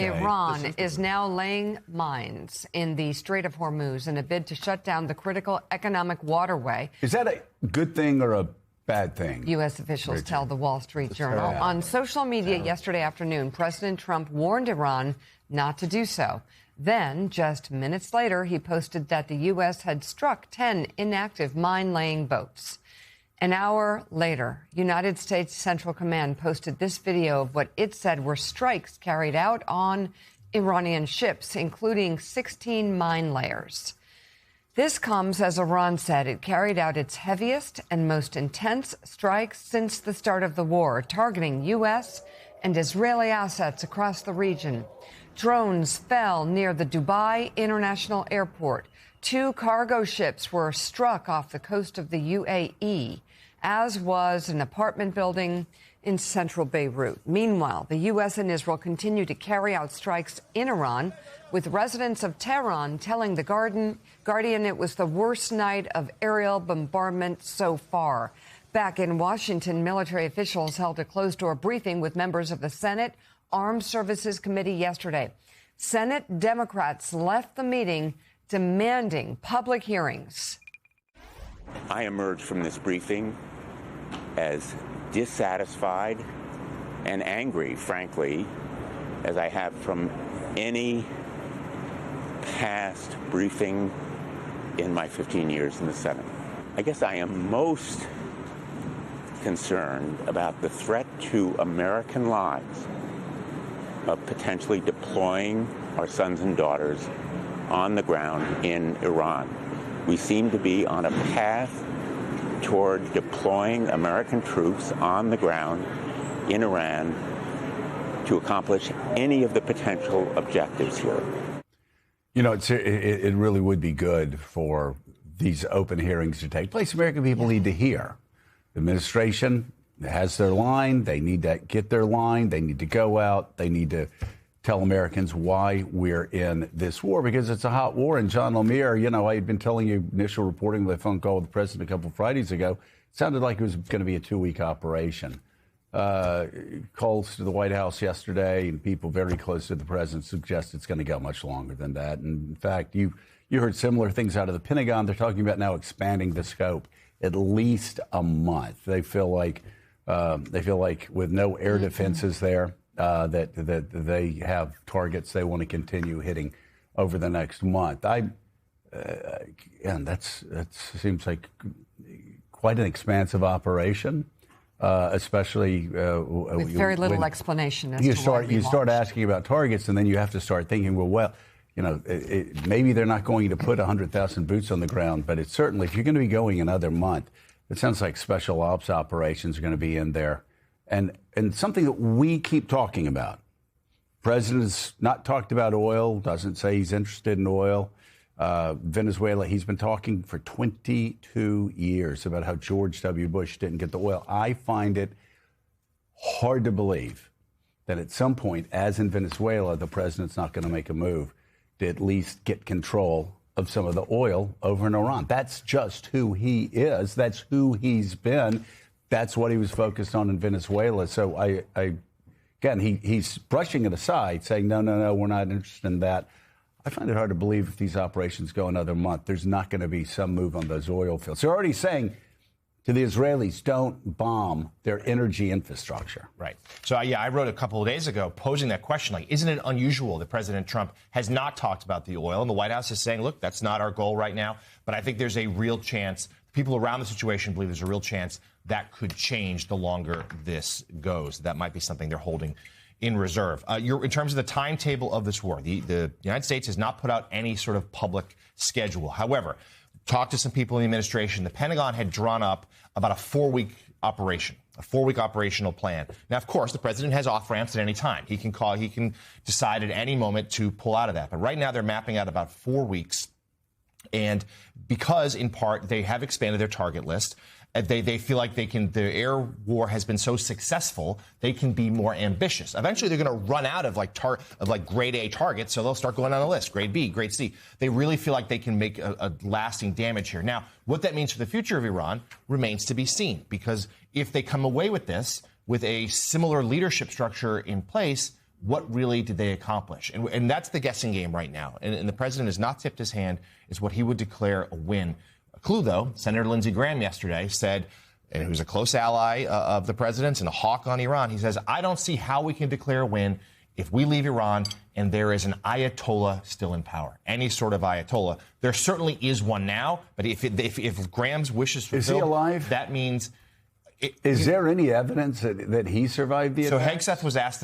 Iran is now laying mines in the Strait of Hormuz in a bid to shut down the critical economic waterway. Is that a good thing or a bad thing? U.S. officials tell the Wall Street Journal. On social media yesterday afternoon, President Trump warned Iran not to do so. Then, just minutes later, he posted that the U.S. had struck 10 inactive mine-laying boats. An hour later, United States Central Command posted this video of what it said were strikes carried out on Iranian ships, including 16 mine layers. This comes as Iran said it carried out its heaviest and most intense strikes since the start of the war, targeting U.S. and Israeli assets across the region. Drones fell near the Dubai International Airport. 2 cargo ships were struck off the coast of the UAE, as was an apartment building in central Beirut. Meanwhile, the U.S. and Israel continue to carry out strikes in Iran, with residents of Tehran telling the Guardian it was the worst night of aerial bombardment so far. Back in Washington, military officials held a closed-door briefing with members of the Senate Armed Services Committee yesterday. Senate Democrats left the meeting demanding public hearings. I emerged from this briefing as dissatisfied and angry, frankly, as I have from any past briefing in my 15 years in the Senate. I guess I am most concerned about the threat to American lives of potentially deploying our sons and daughters on the ground in Iran. We seem to be on a path toward deploying American troops on the ground in Iran to accomplish any of the potential objectives here. You know, it really would be good for these open hearings to take place. American people need to hear. The administration has their line. They need to get their line. They need to go out. They need to tell Americans why we're in this war, because it's a hot war. And John Lemire, you know, I had been telling you initial reporting with a phone call with the president a couple of Fridays ago. It sounded like it was going to be a 2-week operation. Calls to the White House yesterday, and people very close to the president suggest it's going to go much longer than that. And in fact, you heard similar things out of the Pentagon. They're talking about now expanding the scope at least a month. They feel like with no air defenses there, that they have targets they want to continue hitting over the next month. And that seems like quite an expansive operation, especially with very little explanation. As you start asking about targets, and then you have to start thinking, well, you know, maybe they're not going to put 100,000 boots on the ground, but it's certainly, if you're going to be going another month, it sounds like special ops operations are going to be in there. And something that we keep talking about. President has not talked about oil, doesn't say he's interested in oil. Venezuela, he's been talking for 22 years about how George W. Bush didn't get the oil. I find it hard to believe that at some point, as in Venezuela, the president's not going to make a move to at least get control of some of the oil over in Iran. That's just who he is. That's who he's been. That's what he was focused on in Venezuela. So again, he's brushing it aside, saying, no, we're not interested in that. I find it hard to believe if these operations go another month, there's not going to be some move on those oil fields. They're already saying to the Israelis, don't bomb their energy infrastructure. Right. So, I wrote a couple of days ago posing that question, like, isn't it unusual that President Trump has not talked about the oil? And the White House is saying, look, that's not our goal right now. But I think there's a real chance, people around the situation believe there's a real chance that could change the longer this goes. That might be something they're holding in reserve. In terms of the timetable of this war, the United States has not put out any sort of public schedule. However, talked to some people in the administration. The Pentagon had drawn up about a 4-week operation, a 4-week operational plan. Now, of course, the president has off ramps at any time. He can decide at any moment to pull out of that. But right now they're mapping out about 4 weeks. And because, in part, they have expanded their target list, they feel like the air war has been so successful, they can be more ambitious. Eventually, they're going to run out of grade A targets, so they'll start going on the list, grade B, grade C. They really feel like they can make a lasting damage here. Now, what that means for the future of Iran remains to be seen, because if they come away with this, with a similar leadership structure in place, what really did they accomplish? And that's the guessing game right now. And the president has not tipped his hand as what he would declare a win. A clue, though, Senator Lindsey Graham yesterday said, and who's a close ally of the president's and a hawk on Iran, he says, I don't see how we can declare a win if we leave Iran and there is an Ayatollah still in power, any sort of Ayatollah. There certainly is one now, but if Graham's wishes fulfilled, is he alive? That means... Is there any evidence that he survived the attack? So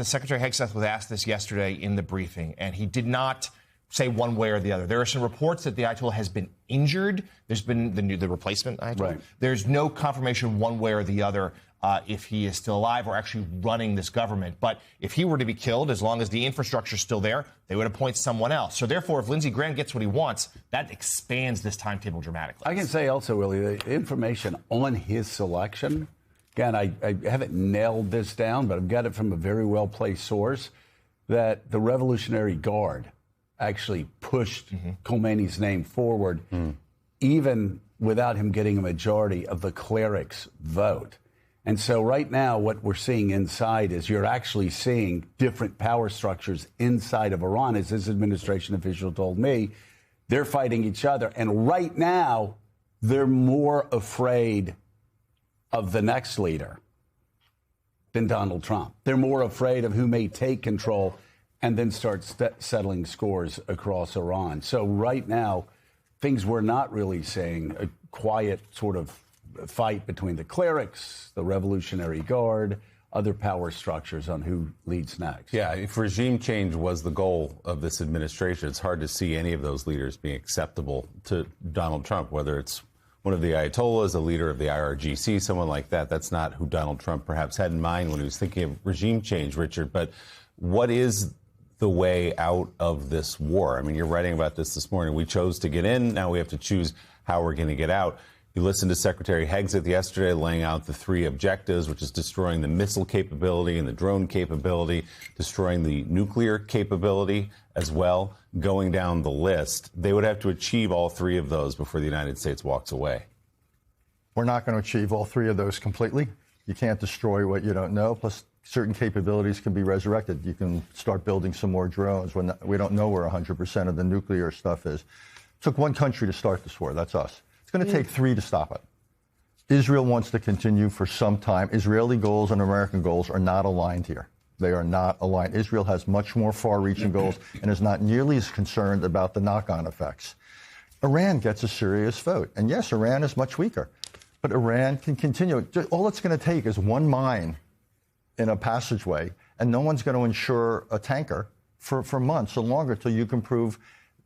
Secretary Hegseth was asked this yesterday in the briefing, and he did not say one way or the other. There are some reports that the Ayatollah has been injured. There's been the replacement Ayatollah. Right. There's no confirmation one way or the other if he is still alive or actually running this government. But if he were to be killed, as long as the infrastructure is still there, they would appoint someone else. So therefore, if Lindsey Graham gets what he wants, that expands this timetable dramatically. I can say also, Willie, the information on his selection, again, I haven't nailed this down, but I've got it from a very well-placed source, that the Revolutionary Guard actually pushed Khomeini's name forward, even without him getting a majority of the clerics' vote. And so right now, what we're seeing inside is you're actually seeing different power structures inside of Iran. As this administration official told me, they're fighting each other. And right now, they're more afraid of the next leader than Donald Trump. They're more afraid of who may take control and then start settling scores across Iran. So right now, things we're not really seeing, a quiet sort of fight between the clerics, the Revolutionary Guard, other power structures on who leads next. Yeah, if regime change was the goal of this administration, it's hard to see any of those leaders being acceptable to Donald Trump, whether it's one of the Ayatollahs, a leader of the IRGC, someone like that. That's not who Donald Trump perhaps had in mind when he was thinking of regime change, Richard. But what is the way out of this war? I mean, you're writing about this morning. We chose to get in. Now we have to choose how we're going to get out. You listened to Secretary Hegseth yesterday laying out the three objectives, which is destroying the missile capability and the drone capability, destroying the nuclear capability as well, going down the list. They would have to achieve all three of those before the United States walks away. We're not going to achieve all three of those completely. You can't destroy what you don't know. Plus, certain capabilities can be resurrected. You can start building some more drones. We don't know where 100% of the nuclear stuff is. It took one country to start this war. That's us. It's going to take three to stop it. Israel wants to continue for some time. Israeli goals and American goals are not aligned here. They are not aligned. Israel has much more far-reaching goals and is not nearly as concerned about the knock-on effects. Iran gets a serious vote. And yes, Iran is much weaker, but Iran can continue. All it's going to take is one mine in a passageway, and no one's going to insure a tanker for months or longer till you can prove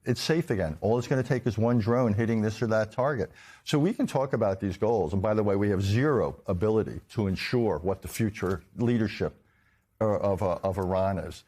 it's safe again. All it's going to take is one drone hitting this or that target. So we can talk about these goals. And by the way, we have zero ability to ensure what the future leadership of Iran is,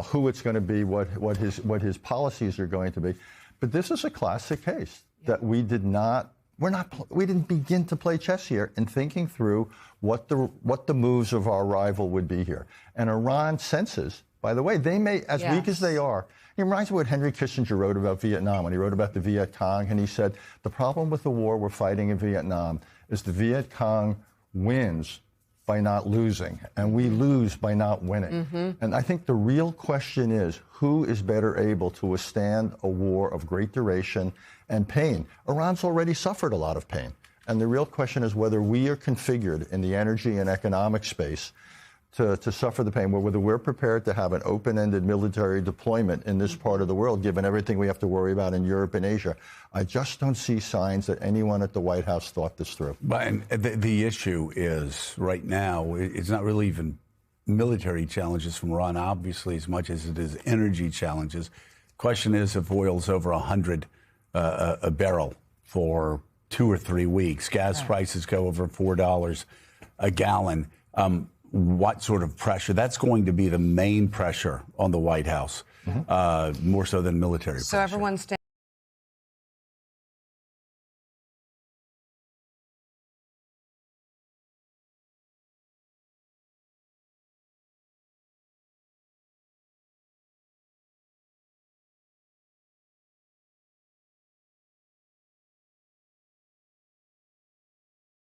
who it's going to be, what his policies are going to be. But this is a classic case that we didn't begin to play chess here in thinking through what the moves of our rival would be here. And Iran senses, by the way, they may, as weak as they are, it reminds me of what Henry Kissinger wrote about Vietnam when he wrote about the Viet Cong, and he said, the problem with the war we're fighting in Vietnam is the Viet Cong wins by not losing, and we lose by not winning. And I think the real question is, who is better able to withstand a war of great duration and pain? Iran's already suffered a lot of pain. And the real question is whether we are configured in the energy and economic space to suffer the pain, whether we're prepared to have an open-ended military deployment in this part of the world, given everything we have to worry about in Europe and Asia. I just don't see signs that anyone at the White House thought this through. But the issue is, right now, it's not really even military challenges from Iran, obviously, as much as it is energy challenges. Question is, if oil's over 100 a barrel for 2 or 3 weeks, gas prices go over $4 a gallon, what sort of pressure? That's going to be the main pressure on the White House, more so than military pressure. So everyone's